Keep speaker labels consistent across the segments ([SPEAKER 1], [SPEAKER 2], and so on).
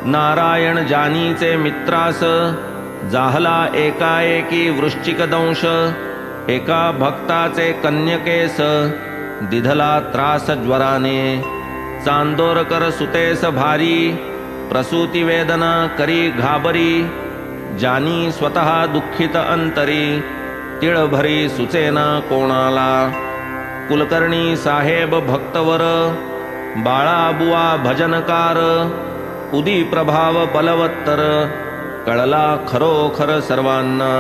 [SPEAKER 1] नारायण जानीचे मित्रास जाहला एकाएकी वृश्चिक दंश। एका भक्ताचे कन्यकेस दिधला त्रास ज्वराने। चांदोरकर सुतेस भारी प्रसूती वेदना करी घाबरी। जानी स्वतः दुःखित अंतरी तिळभरी सुचेना कोणाला। कुलकर्णी साहेब भक्तवर बाळाबुवा भजनकार। उदी प्रभाव बलवत्तर कळला खरोखर सर्वांना।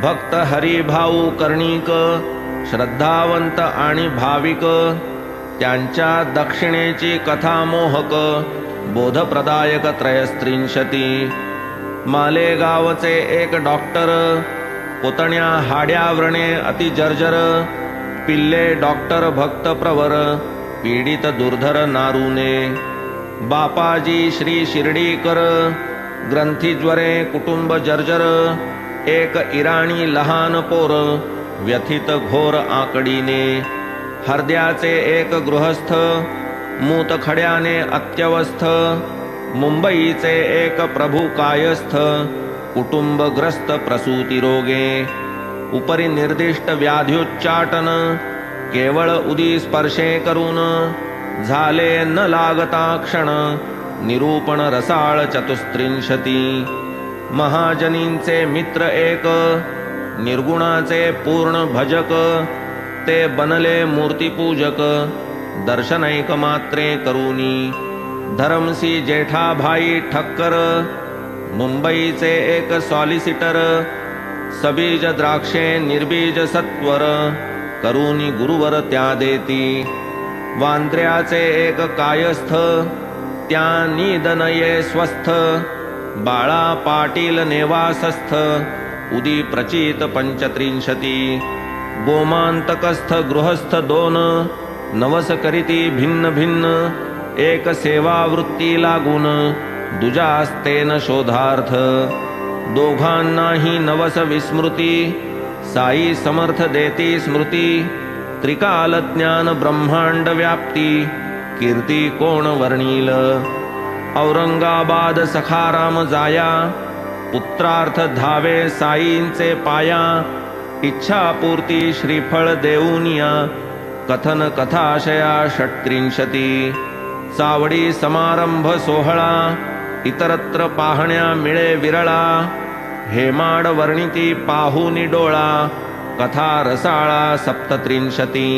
[SPEAKER 1] भक्त हरिभाऊ कर्णिक श्रद्धावंत आणि भाविक त्यांच्या दक्षिणेची कथा मोहक बोधप्रदायक त्रयस्त्रिंशती। मालेगावचे एक डॉक्टर पुतण्या हाड्या व्रणे अति जर्जर। पिल्ले डॉक्टर भक्त प्रवर पीडित दुर्धर नारूने। बापाजी श्री शिर्डीकर ग्रंथीज्वरे कुटुंब जर्जर। एक इराणी लहान पोर व्यथित घोर आकडीने। हरद्याचे एक गृहस्थ मूतखड्याने अत्यवस्थ। मुंबईचे एक प्रभू कायस्थ कुटुंबग्रस्त प्रसूती रोगे। उपरी निर्दिष्ट व्याध्युच्चाटन केवळ उदी स्पर्शे करून। झाले न लागता क्षण निरूपण रसाळ चतुस्त्रिंशती। महाजनींचे मित्र एक निर्गुणाचे पूर्ण भजक। ते बनले मूर्तिपूजक दर्शनैक मात्रे करूनी। धरमसी जेठाभाई ठक्कर मुंबईचे एक सॉलिसिटर। सबीज द्राक्षे निर्बीज सत्वर करूनी गुरुवर त्या देती। वांद्र्याचे एक कायस्थ त्या निदनये स्वस्थ। बाळा पाटील नेवासस्थ उदी प्रचित पंचत्रिंशती। गोमांतकस्थ गृहस्थ दोन नवस करीती भिन्न भिन्न। एक सेवावृत्ती लागून दुजास्तेन शोधार्थ। दोघांनाही नवस विस्मृती साई समर्थ देती स्मृती। त्रिकाल ज्ञान ब्रह्मांड व्याप्ती कीर्ती कोण वर्णील। औरंगाबाद सखाराम जाया पुत्रार्थ धावे साईंचे पाया। इच्छापूर्ती श्रीफळ देऊनिया कथन कथाशया षट्त्रिंशती। चावडी समारंभ सोहळा इतरत्र पाहण्या मिळे विरळा। हेमाड वर्णिती पाहुनी डोळा कथा रसाळा सप्तत्रिंशती।